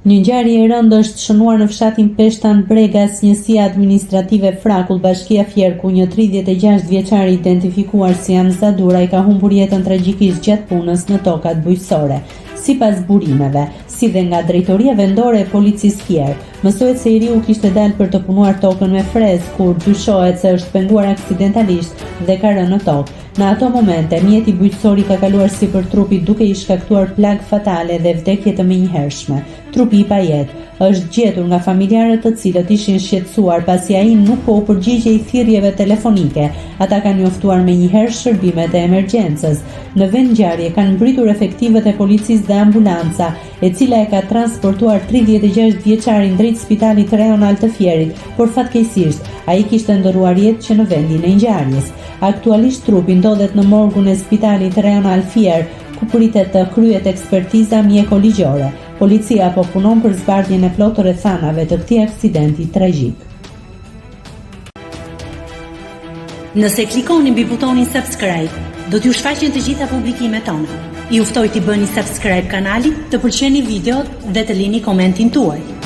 Një ngjarje e rëndë është shënuar në fshatin Peshtan Bregas, njësia administrative Frakull, bashkia Fier, ku një 36 vjeçar i identifikuar si Hamza Duraj ka humbur jetën tragjikisht gjatë punës në tokat bujqësore. Sipas burimeve, si dhe nga drejtoria vendore e policisë Fier, mësohet se i riu kishte dalë për të punuar tokën me frezë, kur dyshohet se është penguar aksidentalisht dhe ka rënë në tokë. Në ato momente, mjeti bujqësor i ka kaluar sipër trupit duke i shkaktuar plagë fatale dhe vdekje të menjëhershme. Trupi i pajet është gjetur nga familjarët të cilët ishin shqetësuar pasi ai nuk po u përgjigjej thirrjeve telefonike. Ata kanë njoftuar menjëherë shërbimet e emergjencës. Në vend ngjarje kanë mbritur efektivët e policisë dhe ambulanca, e cila e ka transportuar 36 vjeçarin drejt spitalit rajonal të Fierit, por fatkeqësisht ai kishte ndëruar jetë që në vendin e ngjarjes. Aktualisht trupi ndodhet në morgun e spitalit rajonal Fier, ku pritet të kryhet ekspertiza mjeko-ligjore. Policia po punon për zbardhjen e plotë të rrethanave të këtij aksidenti tragjik. Nëse klikoni mbi butonin subscribe, do t'ju shfaqen të gjitha publikimet tona. Ju ftoj t'i bëni subscribe kanalit, të pëlqeni videot dhe të lini komentin tuaj.